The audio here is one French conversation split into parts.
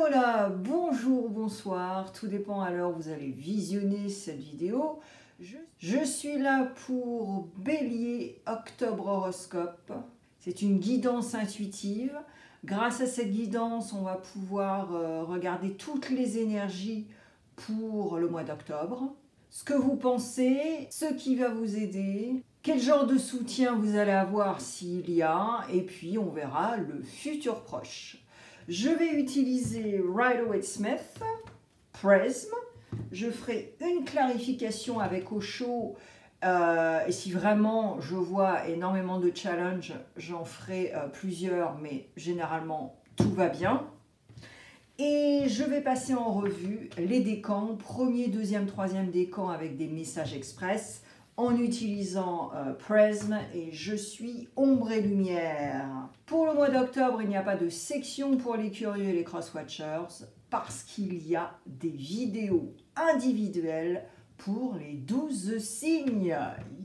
Voilà, bonjour, bonsoir, tout dépend à l'heure où vous allez visionner cette vidéo. Je suis là pour Bélier Octobre Horoscope. C'est une guidance intuitive. Grâce à cette guidance, on va pouvoir regarder toutes les énergies pour le mois d'octobre. Ce que vous pensez, ce qui va vous aider, quel genre de soutien vous allez avoir s'il y a, et puis on verra le futur proche. Je vais utiliser Rider-Waite-Smith, Prism. Je ferai une clarification avec Osho. Et si vraiment je vois énormément de challenges, j'en ferai plusieurs, mais généralement tout va bien. Et je vais passer en revue les décans, premier, deuxième, troisième décan avec des messages express en utilisant Prism et je suis ombre et lumière. Pour le mois d'octobre, il n'y a pas de section pour les curieux et les cross-watchers parce qu'il y a des vidéos individuelles pour les 12 signes.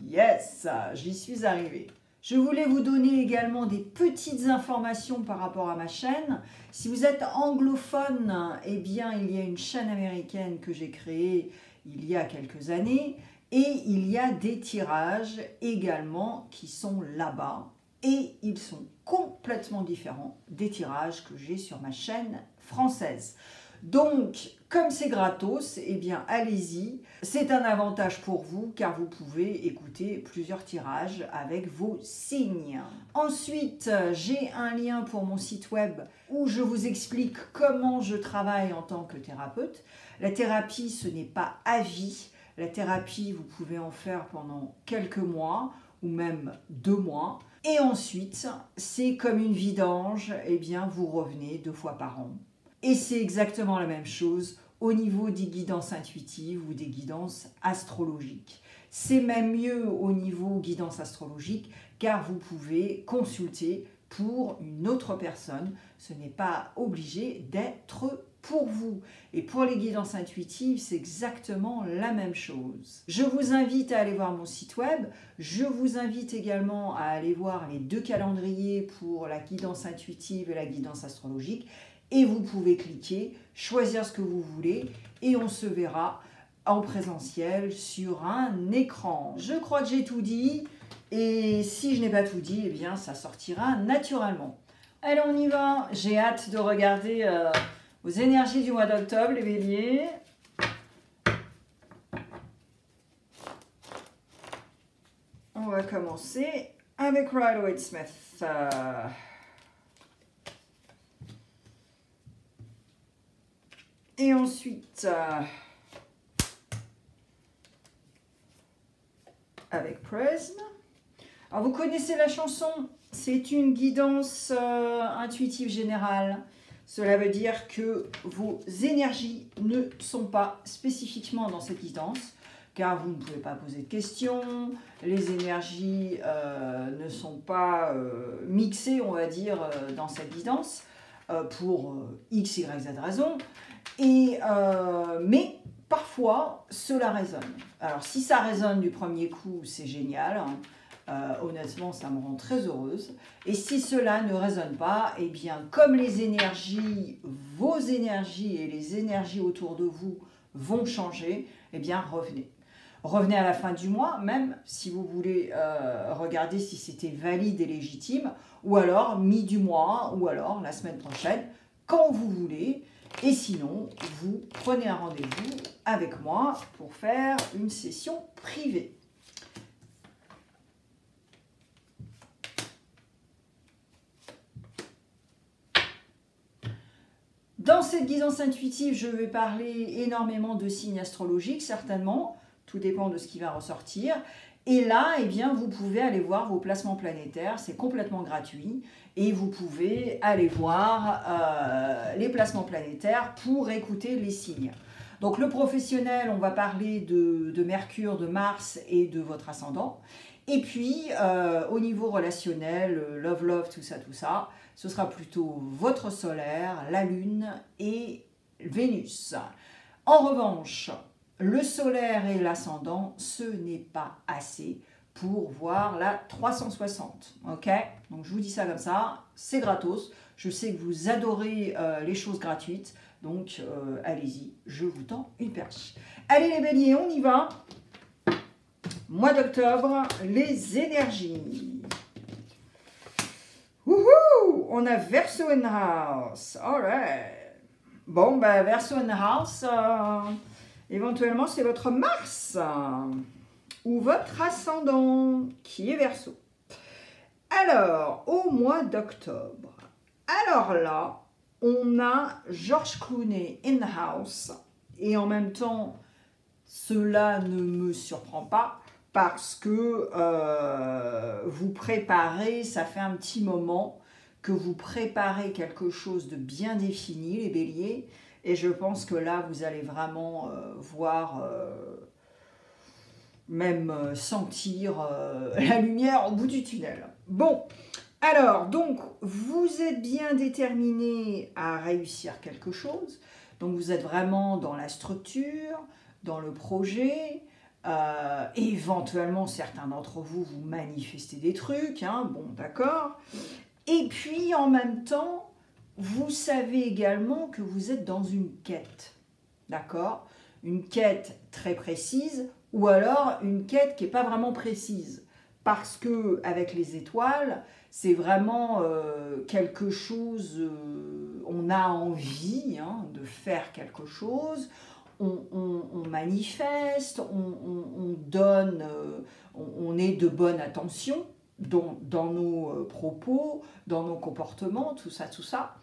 Yes, j'y suis arrivée. Je voulais vous donner également des petites informations par rapport à ma chaîne. Si vous êtes anglophone, eh bien il y a une chaîne américaine que j'ai créée il y a quelques années. Et il y a des tirages également qui sont là-bas. Et ils sont complètement différents des tirages que j'ai sur ma chaîne française. Donc, comme c'est gratos, eh bien allez-y. C'est un avantage pour vous car vous pouvez écouter plusieurs tirages avec vos signes. Ensuite, j'ai un lien pour mon site web où je vous explique comment je travaille en tant que thérapeute. La thérapie, ce n'est pas à vie. La thérapie, vous pouvez en faire pendant quelques mois ou même 2 mois. Et ensuite, c'est comme une vidange, eh bien vous revenez 2 fois par an. Et c'est exactement la même chose au niveau des guidances intuitives ou des guidances astrologiques. C'est même mieux au niveau guidance astrologique car vous pouvez consulter pour une autre personne. Ce n'est pas obligé d'être pour vous. Et pour les guidances intuitives, c'est exactement la même chose. Je vous invite à aller voir mon site web. Je vous invite également à aller voir les 2 calendriers pour la guidance intuitive et la guidance astrologique. Et vous pouvez cliquer, choisir ce que vous voulez et on se verra en présentiel sur un écran. Je crois que j'ai tout dit et si je n'ai pas tout dit, eh bien ça sortira naturellement. Allez, on y va. J'ai hâte de regarder vos énergies du mois d'octobre, les béliers. On va commencer avec Rider-Waite-Smith. Et ensuite, avec Prism. Alors, vous connaissez la chanson, c'est une guidance intuitive générale. Cela veut dire que vos énergies ne sont pas spécifiquement dans cette guidance, car vous ne pouvez pas poser de questions, les énergies ne sont pas mixées, on va dire, dans cette guidance, pour X, Y, Z raison. Mais parfois, cela résonne. Alors, si ça résonne du premier coup, c'est génial. Honnêtement, ça me rend très heureuse. Et si cela ne résonne pas, eh bien, comme les énergies, vos énergies et les énergies autour de vous vont changer, eh bien, revenez. Revenez à la fin du mois, même si vous voulez regarder si c'était valide et légitime, ou alors mi du mois, ou alors la semaine prochaine, quand vous voulez. Et sinon, vous prenez un rendez-vous avec moi pour faire une session privée. Dans cette guidance intuitive, je vais parler énormément de signes astrologiques, certainement. Tout dépend de ce qui va ressortir. Et là, eh bien, vous pouvez aller voir vos placements planétaires, c'est complètement gratuit. Et vous pouvez aller voir les placements planétaires pour écouter les signes. Donc le professionnel, on va parler de Mercure, de Mars et de votre ascendant. Et puis, au niveau relationnel, love, tout ça, ce sera plutôt votre solaire, la Lune et Vénus. En revanche, le solaire et l'ascendant, ce n'est pas assez pour voir la 360. Ok? Donc je vous dis ça comme ça, c'est gratos. Je sais que vous adorez les choses gratuites. Donc allez-y, je vous tends une perche. Allez les béliers, on y va. Mois d'octobre, les énergies. Wouhou! On a Verseau and House. Alright. Bon, ben Verseau and House, éventuellement c'est votre Mars ou votre ascendant qui est Verseau. Alors, au mois d'octobre, alors là, on a George Clooney in house et en même temps, cela ne me surprend pas parce que vous préparez, ça fait un petit moment que vous préparez quelque chose de bien défini, les béliers, et je pense que là, vous allez vraiment voir, même sentir la lumière au bout du tunnel. Bon, alors, donc, vous êtes bien déterminé à réussir quelque chose, donc vous êtes vraiment dans la structure, dans le projet, éventuellement, certains d'entre vous, vous manifestez des trucs, hein, bon, d'accord. Et puis, en même temps, vous savez également que vous êtes dans une quête, d'accord? Une quête très précise, ou alors une quête qui n'est pas vraiment précise. Parce que avec les étoiles, c'est vraiment quelque chose, on a envie de faire quelque chose, on manifeste, on donne, on est de bonne attention dans nos propos, dans nos comportements, tout ça, tout ça.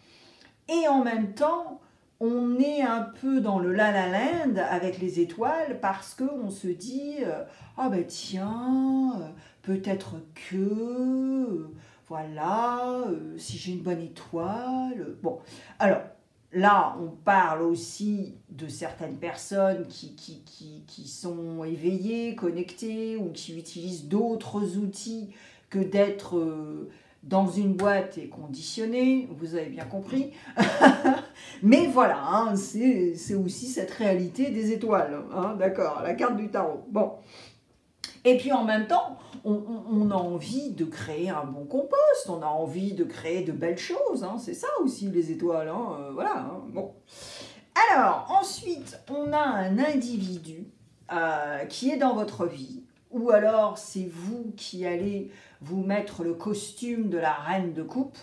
Et en même temps, on est un peu dans le la-la land avec les étoiles parce qu'on se dit ah ben tiens, peut-être que, voilà, si j'ai une bonne étoile. Bon, alors là, on parle aussi de certaines personnes qui sont éveillées, connectées ou qui utilisent d'autres outils que d'être dans une boîte et conditionné, vous avez bien compris. Mais voilà, hein, c'est aussi cette réalité des étoiles, hein, d'accord, la carte du tarot. Bon. Et puis en même temps, on a envie de créer un bon compost, on a envie de créer de belles choses, hein, c'est ça aussi les étoiles, hein, voilà. Hein, bon. Alors, ensuite, on a un individu qui est dans votre vie, ou alors c'est vous qui allez vous mettre le costume de la reine de coupe,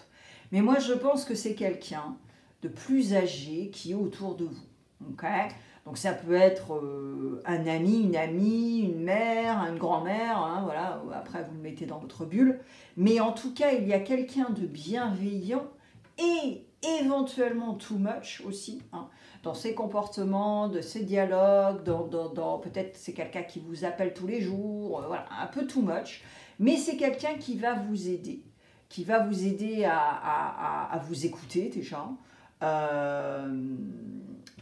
mais moi je pense que c'est quelqu'un de plus âgé qui est autour de vous. Okay? Donc ça peut être un ami, une mère, une grand-mère, hein, voilà, après vous le mettez dans votre bulle, mais en tout cas il y a quelqu'un de bienveillant et éventuellement too much aussi, hein, dans ses comportements, de ses dialogues, dans peut-être c'est quelqu'un qui vous appelle tous les jours, voilà, un peu too much, mais c'est quelqu'un qui va vous aider, à vous écouter déjà,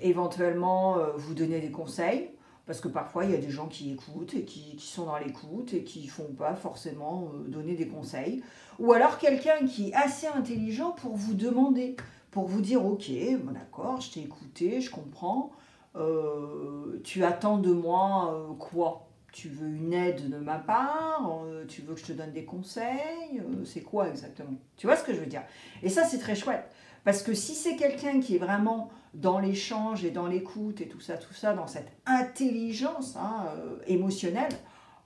éventuellement vous donner des conseils, parce que parfois il y a des gens qui écoutent et qui sont dans l'écoute et qui ne font pas forcément donner des conseils, ou alors quelqu'un qui est assez intelligent pour vous demander, pour vous dire ok, bon, d'accord, je t'ai écouté, je comprends, tu attends de moi quoi? Tu veux une aide de ma part? Tu veux que je te donne des conseils? C'est quoi exactement? Tu vois ce que je veux dire? Et ça, c'est très chouette. Parce que si c'est quelqu'un qui est vraiment dans l'échange et dans l'écoute et tout ça, dans cette intelligence émotionnelle,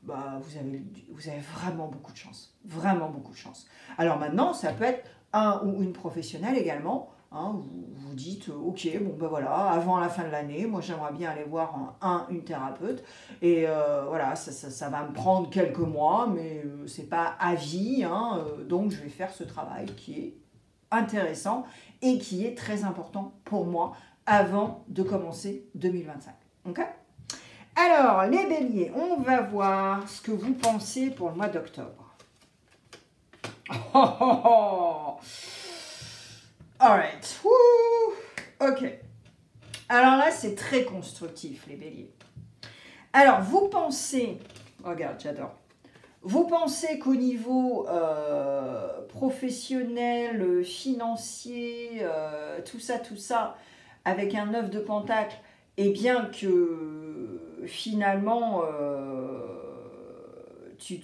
bah, vous avez vraiment beaucoup de chance. Vraiment beaucoup de chance. Alors maintenant, ça peut être un ou une professionnelle également. Hein, vous dites, ok, bon ben voilà, avant la fin de l'année, moi j'aimerais bien aller voir une thérapeute, et voilà, ça va me prendre quelques mois, mais c'est pas à vie, hein, donc je vais faire ce travail qui est intéressant et qui est très important pour moi avant de commencer 2025. Ok? Alors, les béliers, on va voir ce que vous pensez pour le mois d'octobre. Oh, oh, oh. Alright. Ok. Alors là, c'est très constructif, les béliers. Alors, vous pensez... Regarde, j'adore. Vous pensez qu'au niveau professionnel, financier, tout ça, avec un 9 de pentacle, eh bien que finalement, tu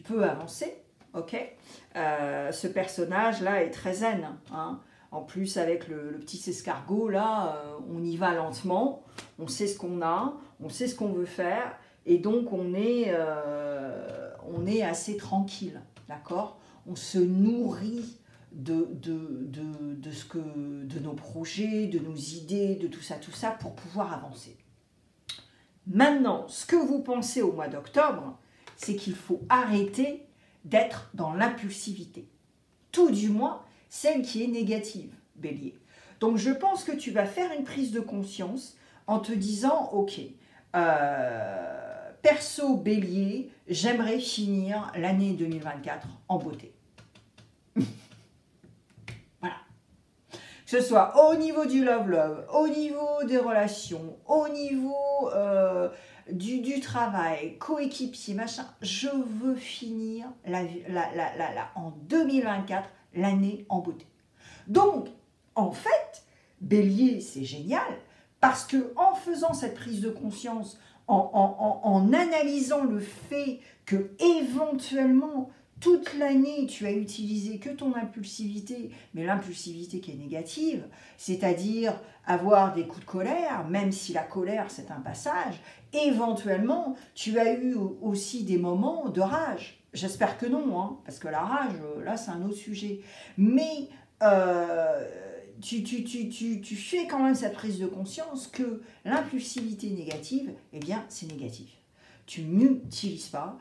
peux avancer, ok. Ce personnage-là est très zen, hein. En plus, avec le petit escargot, là, on y va lentement, on sait ce qu'on a, on sait ce qu'on veut faire, et donc on est assez tranquille, d'accord. On se nourrit de nos projets, de nos idées, de tout ça, pour pouvoir avancer. Maintenant, ce que vous pensez au mois d'octobre, c'est qu'il faut arrêter d'être dans l'impulsivité. Tout du moins, celle qui est négative, Bélier. Donc, je pense que tu vas faire une prise de conscience en te disant, ok, perso Bélier, j'aimerais finir l'année 2024 en beauté. Voilà. Que ce soit au niveau du love, au niveau des relations, au niveau du travail, coéquipier, machin, je veux finir en 2024 l'année en beauté. Donc, en fait, Bélier, c'est génial, parce que en faisant cette prise de conscience, en analysant le fait que éventuellement toute l'année tu as utilisé que ton impulsivité, mais l'impulsivité qui est négative, c'est-à-dire avoir des coups de colère, même si la colère c'est un passage, éventuellement tu as eu aussi des moments de rage. J'espère que non, hein, parce que la rage, là c'est un autre sujet. Mais tu fais quand même cette prise de conscience que l'impulsivité négative, eh bien, c'est négatif. Tu n'utilises pas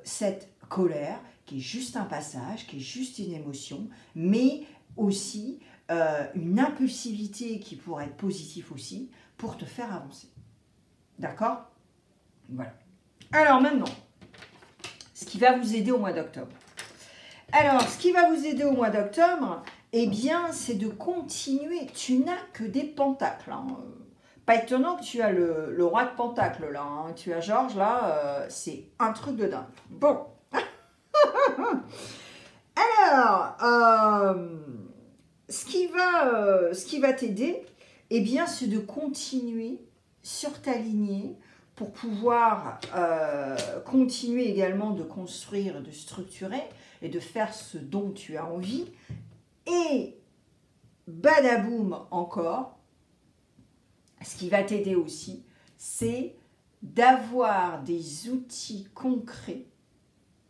cette colère qui est juste un passage, qui est juste une émotion, mais aussi une impulsivité qui pourrait être positive aussi pour te faire avancer. D'accord? Voilà. Alors maintenant, ce qui va vous aider au mois d'octobre. Alors, ce qui va vous aider au mois d'octobre, eh bien, c'est de continuer. Tu n'as que des pentacles. Hein. Pas étonnant que tu as le roi de pentacles, là. Hein. Tu as Georges, là, c'est un truc de dingue. Bon. Alors, ce qui va t'aider, eh bien, c'est de continuer sur ta lignée pour pouvoir continuer également de construire, de structurer et de faire ce dont tu as envie. Et badaboum encore, ce qui va t'aider aussi, c'est d'avoir des outils concrets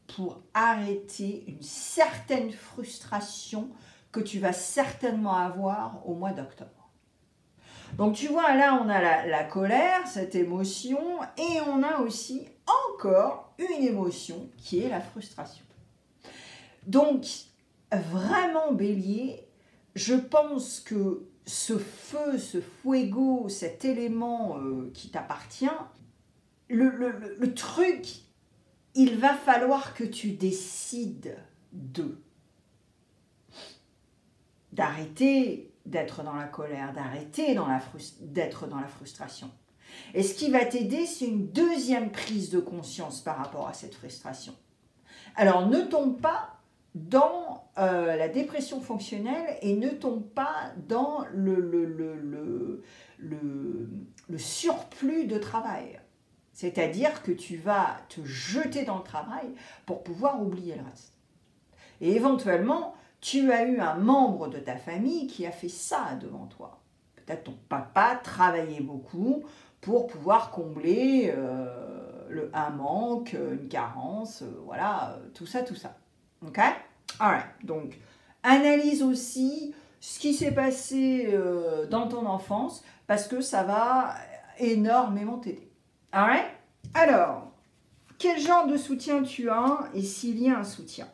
pour arrêter une certaine frustration que tu vas certainement avoir au mois d'octobre. Donc tu vois, là on a la colère, cette émotion, et on a aussi encore une émotion qui est la frustration. Donc vraiment Bélier, je pense que ce feu, ce fuego, cet élément qui t'appartient, le truc, il va falloir que tu décides d'arrêter d'être dans la colère, d'arrêter d'être dans la frustration. Et ce qui va t'aider, c'est une deuxième prise de conscience par rapport à cette frustration. Alors, ne tombe pas dans la dépression fonctionnelle et ne tombe pas dans le surplus de travail. C'est-à-dire que tu vas te jeter dans le travail pour pouvoir oublier le reste. Et éventuellement, tu as eu un membre de ta famille qui a fait ça devant toi. Peut-être ton papa travaillait beaucoup pour pouvoir combler un manque, une carence, voilà, tout ça. Ok? Alright. Donc, analyse aussi ce qui s'est passé dans ton enfance parce que ça va énormément t'aider. Alright? Alors, quel genre de soutien tu as et s'il y a un soutien?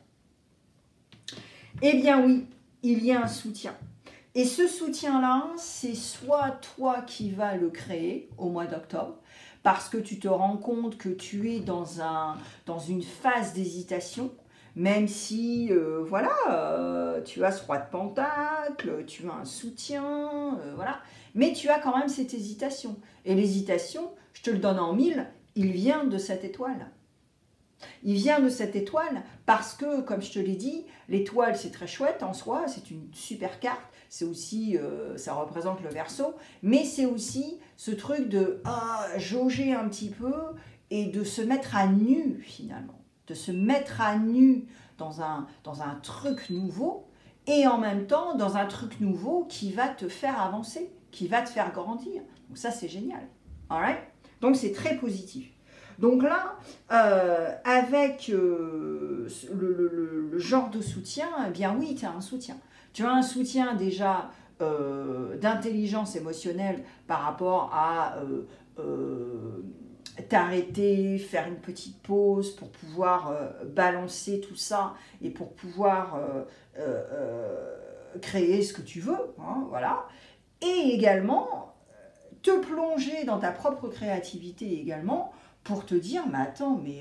Eh bien oui, il y a un soutien. Et ce soutien-là, c'est soit toi qui vas le créer au mois d'octobre, parce que tu te rends compte que tu es dans une phase d'hésitation, même si, voilà, tu as ce roi de pentacle, tu as un soutien, voilà. Mais tu as quand même cette hésitation. Et l'hésitation, je te le donne en mille, il vient de cette étoile. Il vient de cette étoile parce que, comme je te l'ai dit, l'étoile c'est très chouette en soi, c'est une super carte, c'est aussi, ça représente le Verseau, mais c'est aussi ce truc de jauger un petit peu et de se mettre à nu finalement, de se mettre à nu dans un truc nouveau et en même temps dans un truc nouveau qui va te faire avancer, qui va te faire grandir. Donc ça c'est génial. Alright? Donc c'est très positif. Donc là, avec le genre de soutien, eh bien oui, tu as un soutien. Tu as un soutien déjà d'intelligence émotionnelle par rapport à t'arrêter, faire une petite pause pour pouvoir balancer tout ça et pour pouvoir créer ce que tu veux, hein, voilà. Et également, te plonger dans ta propre créativité également, pour te dire, mais attends, mais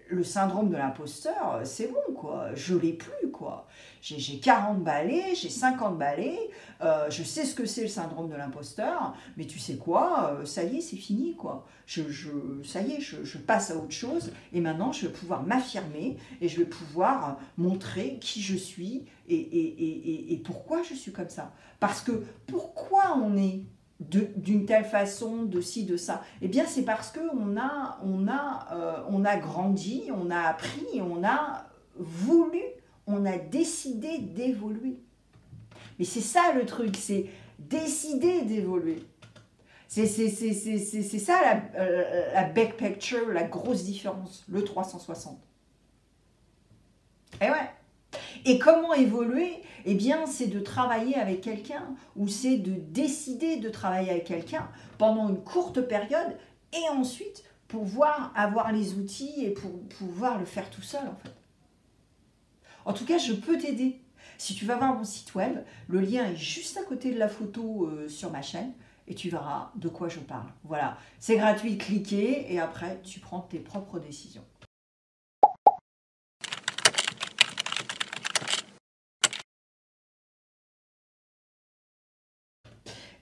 le syndrome de l'imposteur, c'est bon, quoi. Je l'ai plus, quoi. J'ai 40 balais, j'ai 50 balais, je sais ce que c'est le syndrome de l'imposteur, mais tu sais quoi, ça y est, c'est fini, quoi. Ça y est, je passe à autre chose, et maintenant, je vais pouvoir m'affirmer, et je vais pouvoir montrer qui je suis, et pourquoi je suis comme ça. Parce que, pourquoi on est d'une telle façon, de ci, de ça? Eh bien, c'est parce qu'on a grandi, on a appris, on a voulu, on a décidé d'évoluer. Mais c'est ça le truc, c'est décider d'évoluer. C'est ça la big picture, la grosse différence, le 360. Et ouais. Et comment évoluer? Eh bien, c'est de travailler avec quelqu'un ou c'est de décider de travailler avec quelqu'un pendant une courte période et ensuite pouvoir avoir les outils et pour pouvoir le faire tout seul, en fait. En tout cas, je peux t'aider. Si tu vas voir mon site web, le lien est juste à côté de la photo sur ma chaîne et tu verras de quoi je parle. Voilà, c'est gratuit, cliquez et après, tu prends tes propres décisions.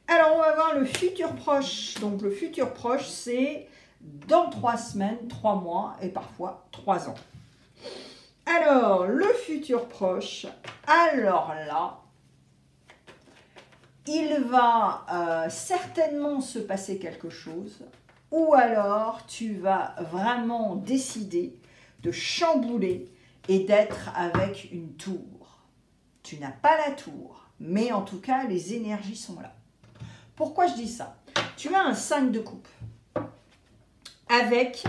Alors, on va voir le futur proche. Donc, le futur proche, c'est dans 3 semaines, 3 mois et parfois 3 ans. Alors, le futur proche, alors là, il va certainement se passer quelque chose ou alors tu vas vraiment décider de chambouler et d'être avec une tour. Tu n'as pas la tour, mais en tout cas, les énergies sont là. Pourquoi je dis ça? Tu as un 5 de coupe avec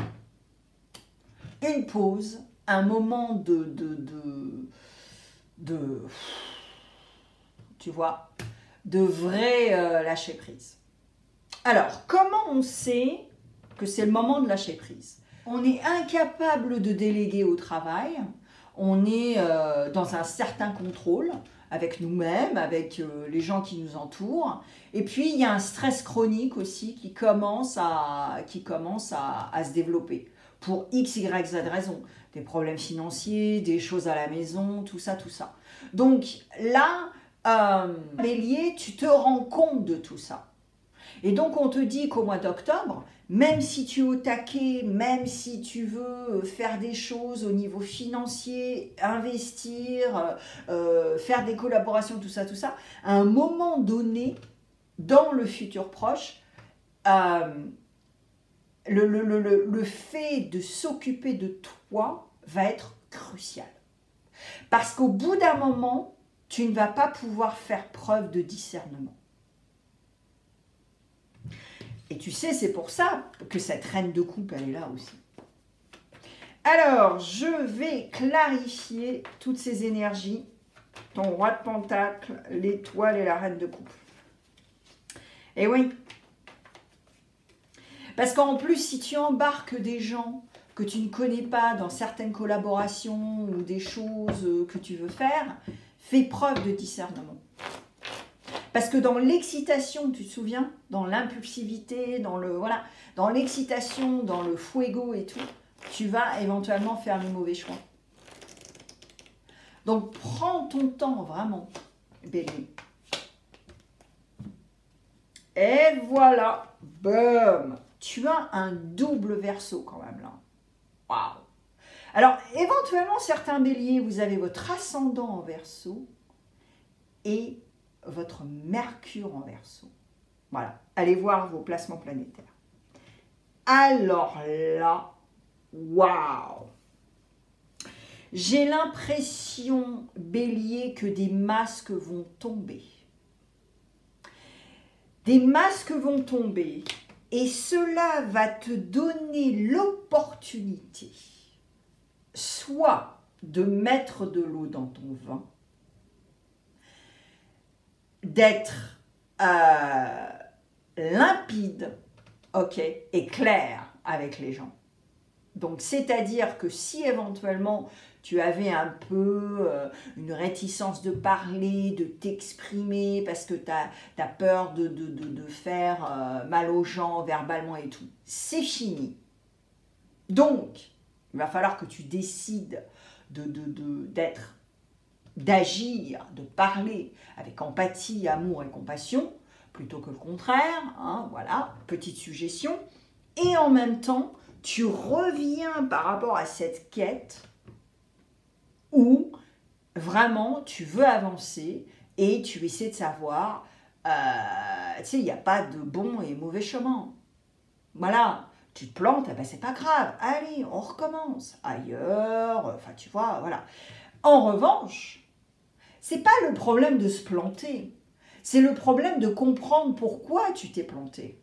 une pause, un moment tu vois, de vrai lâcher prise. Alors, comment on sait que c'est le moment de lâcher prise? On est incapable de déléguer au travail, on est dans un certain contrôle, avec nous-mêmes, avec les gens qui nous entourent. Et puis, il y a un stress chronique aussi qui commence à se développer pour X, Y, Z raisons. Des problèmes financiers, des choses à la maison, tout ça, tout ça. Donc là, Bélier, tu te rends compte de tout ça. Et donc, on te dit qu'au mois d'octobre, même si tu es au taquet, même si tu veux faire des choses au niveau financier, investir, faire des collaborations, tout ça, à un moment donné, dans le futur proche, le fait de s'occuper de toi va être crucial. Parce qu'au bout d'un moment, tu ne vas pas pouvoir faire preuve de discernement. Et tu sais, c'est pour ça que cette reine de coupe, elle est là aussi. Alors, je vais clarifier toutes ces énergies. Ton roi de pentacle, l'étoile et la reine de coupe. Et oui. Parce qu'en plus, si tu embarques des gens que tu ne connais pas dans certaines collaborations ou des choses que tu veux faire, fais preuve de discernement. Parce que dans l'excitation, tu te souviens, dans l'impulsivité, dans l'excitation, dans le fuego et tout, tu vas éventuellement faire les mauvais choix. Donc, prends ton temps, vraiment, Bélier. Et voilà, boum, tu as un double Verseau quand même là. Waouh! Alors, éventuellement, certains béliers, vous avez votre ascendant en Verseau et votre Mercure en Verseau. Voilà, allez voir vos placements planétaires. Alors là, waouh! J'ai l'impression, bélier, que des masques vont tomber. Des masques vont tomber et cela va te donner l'opportunité soit de mettre de l'eau dans ton vin, d'être limpide, ok, et clair avec les gens. Donc, c'est-à-dire que si éventuellement tu avais un peu une réticence de parler, de t'exprimer, parce que tu as peur de faire mal aux gens verbalement et tout, c'est fini. Donc, il va falloir que tu décides d'agir, de parler avec empathie, amour et compassion, plutôt que le contraire, hein, voilà, petite suggestion. Et en même temps, tu reviens par rapport à cette quête où vraiment tu veux avancer et tu essaies de savoir, tu sais, il n'y a pas de bon et mauvais chemin. Voilà, tu te plantes, eh ben c'est pas grave, allez, on recommence ailleurs, enfin tu vois, voilà. En revanche, c'est pas le problème de se planter, c'est le problème de comprendre pourquoi tu t'es planté.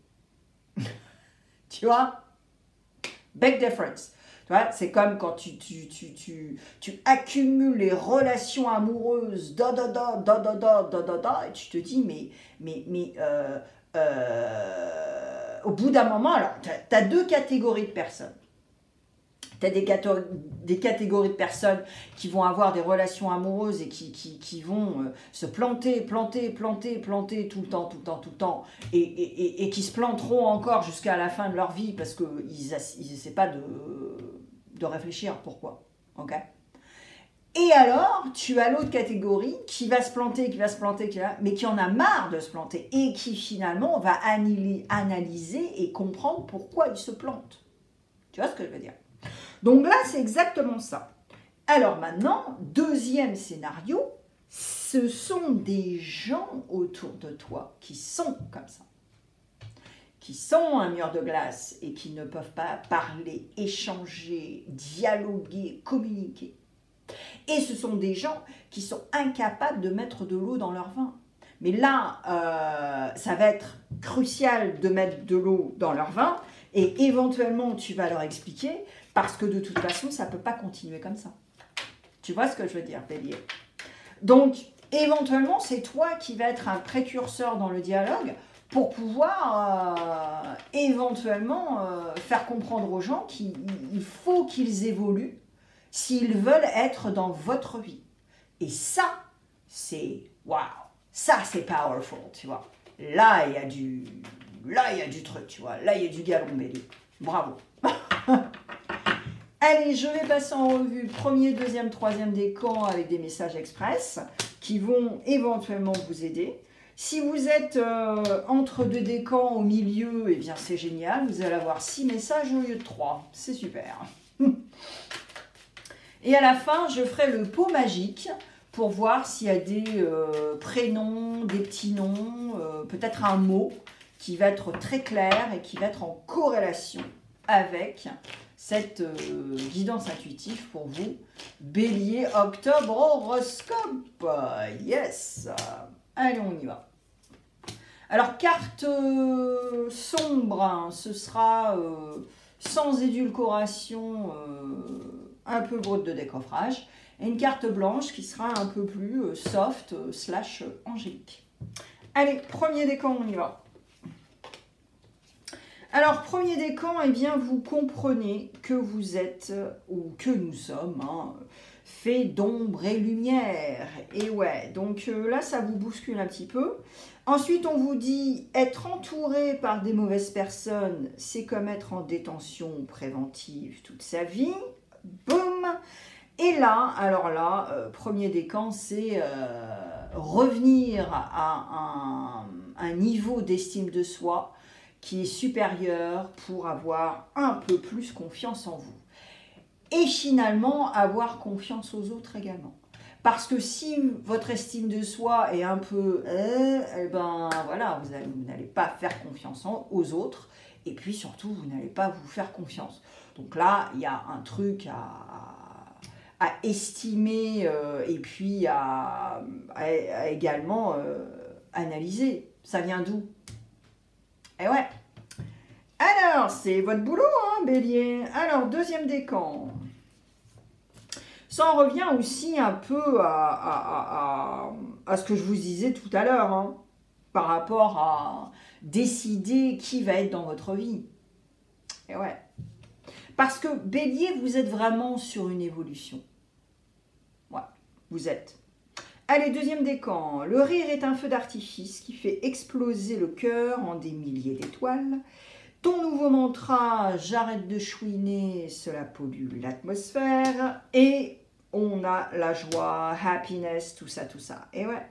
Tu vois? Big difference. Tu vois, c'est comme quand tu accumules les relations amoureuses, et tu te dis, au bout d'un moment, alors, tu as deux catégories de personnes. Tu as des catégories de personnes qui vont avoir des relations amoureuses et qui vont se planter tout le temps, et qui se planteront encore jusqu'à la fin de leur vie parce qu'ils n'essaient pas de réfléchir pourquoi. Ok? Et alors, tu as l'autre catégorie qui va se planter, mais qui en a marre de se planter et qui finalement va analyser et comprendre pourquoi il se plante. Tu vois ce que je veux dire? Donc là, c'est exactement ça. Alors maintenant, deuxième scénario, ce sont des gens autour de toi qui sont comme ça, qui sont un mur de glace et qui ne peuvent pas parler, échanger, dialoguer, communiquer. Et ce sont des gens qui sont incapables de mettre de l'eau dans leur vin. Mais là, ça va être crucial de mettre de l'eau dans leur vin et éventuellement, tu vas leur expliquer parce que de toute façon, ça ne peut pas continuer comme ça. Tu vois ce que je veux dire, Bélier? Donc, éventuellement, c'est toi qui vas être un précurseur dans le dialogue pour pouvoir éventuellement faire comprendre aux gens qu'il faut qu'ils évoluent s'ils veulent être dans votre vie. Et ça, c'est waouh, ça c'est powerful, tu vois. Là, il y a du truc, tu vois. Là, il y a du galon, Bélier. Bravo. Allez, je vais passer en revue premier, deuxième, troisième décan avec des messages express qui vont éventuellement vous aider. Si vous êtes entre deux décans au milieu, eh bien c'est génial. Vous allez avoir 6 messages au lieu de 3. C'est super. Et à la fin, je ferai le pot magique pour voir s'il y a des prénoms, des petits noms, peut-être un mot qui va être très clair et qui va être en corrélation avec cette guidance intuitive pour vous. Bélier, octobre, horoscope. Yes. Allez, on y va. Alors, carte sombre, hein, ce sera sans édulcoration, un peu brute de décoffrage. Et une carte blanche qui sera un peu plus soft, / angélique. Allez, premier décan, on y va. Alors, premier décan, eh bien, vous comprenez que vous êtes, ou que nous sommes, hein, faits d'ombre et lumière. Et ouais, donc là, ça vous bouscule un petit peu. Ensuite, on vous dit, être entouré par des mauvaises personnes, c'est comme être en détention préventive toute sa vie. Boum! Et là, alors là, premier décan, c'est revenir à un niveau d'estime de soi qui est supérieur pour avoir un peu plus confiance en vous. et finalement avoir confiance aux autres également. Parce que si votre estime de soi est un peu, eh ben voilà, vous n'allez pas faire confiance aux autres, et puis surtout, vous n'allez pas vous faire confiance. Donc là, il y a un truc à estimer et puis à également analyser. Ça vient d'où? Eh ouais. Alors, c'est votre boulot, hein, Bélier. Alors, deuxième décan. Ça en revient aussi un peu à ce que je vous disais tout à l'heure, hein, par rapport à décider qui va être dans votre vie. Et ouais. Parce que Bélier, vous êtes vraiment sur une évolution. Ouais, vous êtes. Allez, deuxième décan. Le rire est un feu d'artifice qui fait exploser le cœur en des milliers d'étoiles. Ton nouveau mantra, j'arrête de chouiner, cela pollue l'atmosphère. Et on a la joie, happiness, tout ça, tout ça. Et ouais.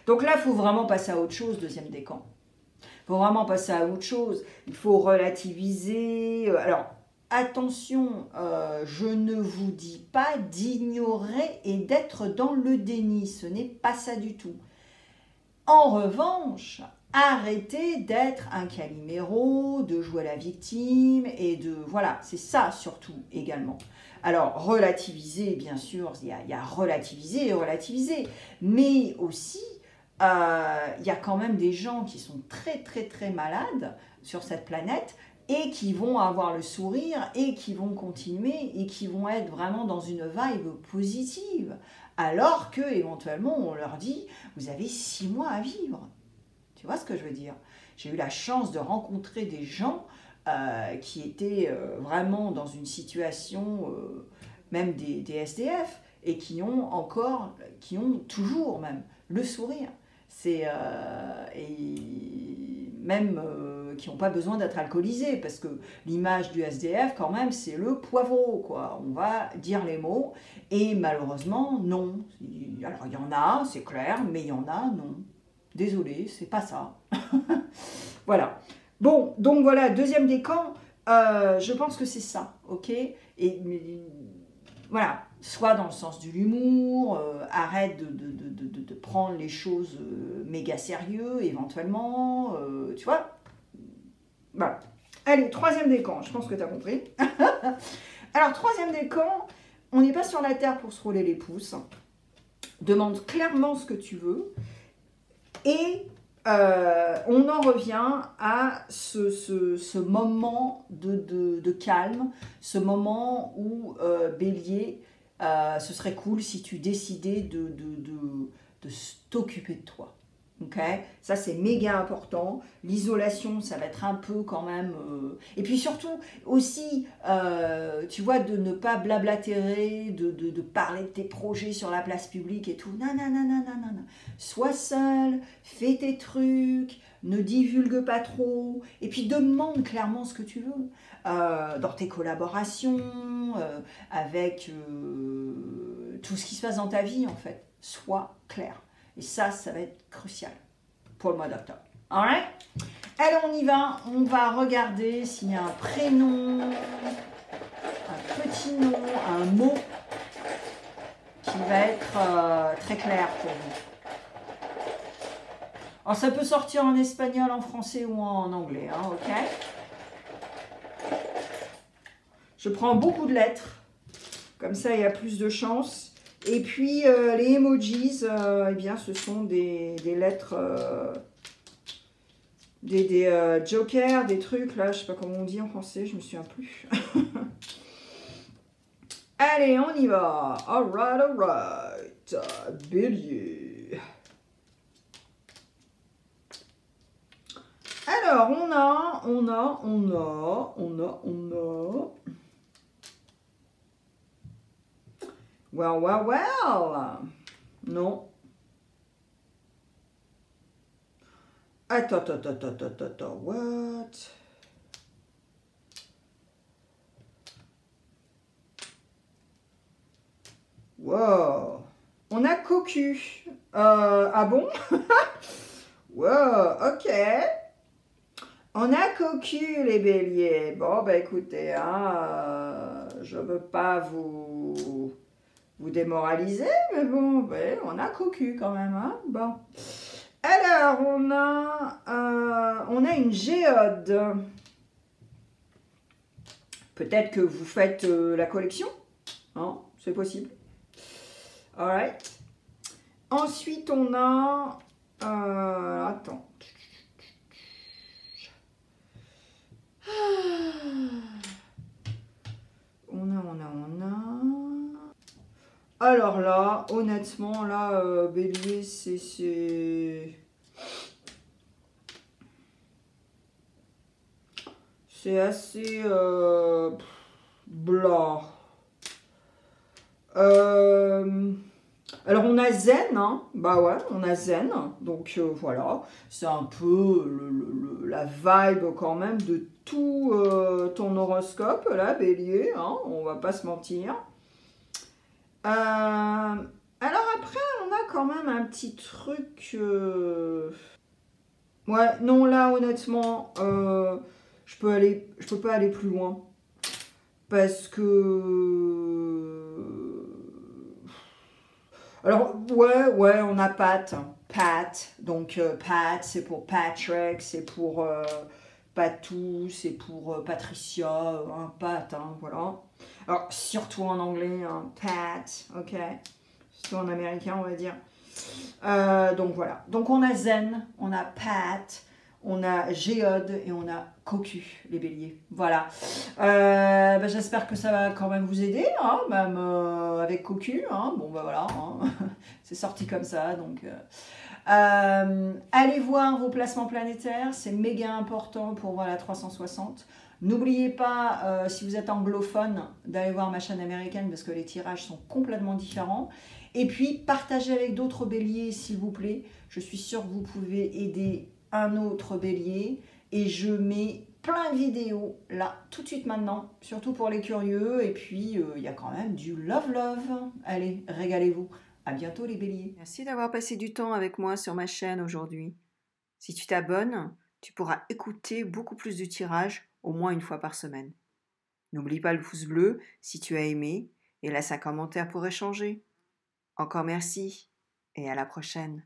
Donc là, il faut vraiment passer à autre chose, deuxième décan. Il faut vraiment passer à autre chose. Il faut relativiser. Alors, attention, je ne vous dis pas d'ignorer et d'être dans le déni. Ce n'est pas ça du tout. En revanche, arrêtez d'être un Calimero, de jouer à la victime et de... Voilà, c'est ça surtout également. Alors, relativiser, bien sûr, il y a relativiser et relativiser. Mais aussi, il y a quand même des gens qui sont très, très, très malades sur cette planète et qui vont avoir le sourire et qui vont continuer et qui vont être vraiment dans une vibe positive. Alors que éventuellement on leur dit, vous avez 6 mois à vivre. Tu vois ce que je veux dire? J'ai eu la chance de rencontrer des gens qui étaient vraiment dans une situation, même des SDF, et qui ont toujours même le sourire. Et même qui n'ont pas besoin d'être alcoolisés, parce que l'image du SDF, quand même, c'est le poivreau, quoi. On va dire les mots, et malheureusement, non. Alors, il y en a, c'est clair, mais il y en a, non. Désolé, c'est pas ça. Voilà. Bon, donc voilà, deuxième décan, je pense que c'est ça, ok? Et voilà, soit dans le sens de l'humour, arrête de prendre les choses méga sérieux, éventuellement, tu vois? Voilà. Allez, troisième décan, je pense que tu as compris. Alors, troisième décan, on n'est pas sur la terre pour se rouler les pouces. Demande clairement ce que tu veux. Et on en revient à ce moment de calme, ce moment où, Bélier, ce serait cool si tu décidais de t'occuper de toi. Okay, ça c'est méga important. L'isolation, ça va être un peu quand même... Et puis surtout aussi, tu vois, de ne pas blablatérer, de parler de tes projets sur la place publique et tout. Non, non, non, non, non, non, non. Sois seul, fais tes trucs, ne divulgue pas trop. Et puis demande clairement ce que tu veux. Dans tes collaborations, avec tout ce qui se passe dans ta vie, en fait. Sois clair. Et ça va être crucial pour le mois d'octobre. Alright? Allez, on y va. On va regarder s'il y a un prénom, un petit nom, un mot qui va être très clair pour vous. Alors, ça peut sortir en espagnol, en français ou en anglais, hein, ok? Je prends beaucoup de lettres. Comme ça, il y a plus de chances. Et puis, les emojis, eh bien, ce sont des lettres, des jokers, des trucs, là, je sais pas comment on dit en français, je me souviens plus. Allez, on y va. All right. Bélier. Alors, on a... Well. Non. Attends. What? Wow. On a cocu. Ah bon? Wow, ok. On a cocu, les béliers. Bon, bah écoutez, hein, je veux pas vous démoraliser, mais bon, ouais, on a cocu quand même, hein. Bon. Alors, on a une géode. Peut-être que vous faites la collection, hein, c'est possible. Alright. Ensuite, on a... attends. On a... Alors là, honnêtement, là, Bélier, c'est assez blah. Alors on a Zen, hein. Bah ouais, on a Zen, donc voilà, c'est un peu la vibe quand même de tout ton horoscope là, Bélier, hein, on va pas se mentir. Alors après, on a quand même un petit truc... Ouais, non, là, honnêtement, je peux pas aller plus loin. Parce que... Alors, ouais, on a Pat. Pat, donc Pat, c'est pour Patrick, c'est pour Patou, c'est pour Patricia, hein, Pat, hein, voilà. Alors, surtout en anglais, hein, Pat, ok. Surtout en américain, on va dire. Donc voilà. Donc on a Zen, on a Pat, on a Géode et on a Cocu, les béliers. Voilà. J'espère que ça va quand même vous aider, hein, même avec Cocu. Hein. Bon, voilà. Hein. C'est sorti comme ça. Donc, allez voir vos placements planétaires. C'est méga important pour voir la 360. N'oubliez pas, si vous êtes anglophone, d'aller voir ma chaîne américaine parce que les tirages sont complètement différents. Et puis, partagez avec d'autres béliers, s'il vous plaît. Je suis sûre que vous pouvez aider un autre bélier. Et je mets plein de vidéos là, tout de suite maintenant, surtout pour les curieux. Et puis, il y a quand même du love. Allez, régalez-vous. À bientôt les béliers. Merci d'avoir passé du temps avec moi sur ma chaîne aujourd'hui. Si tu t'abonnes, tu pourras écouter beaucoup plus de tirages, au moins une fois par semaine. N'oublie pas le pouce bleu si tu as aimé et laisse un commentaire pour échanger. Encore merci et à la prochaine.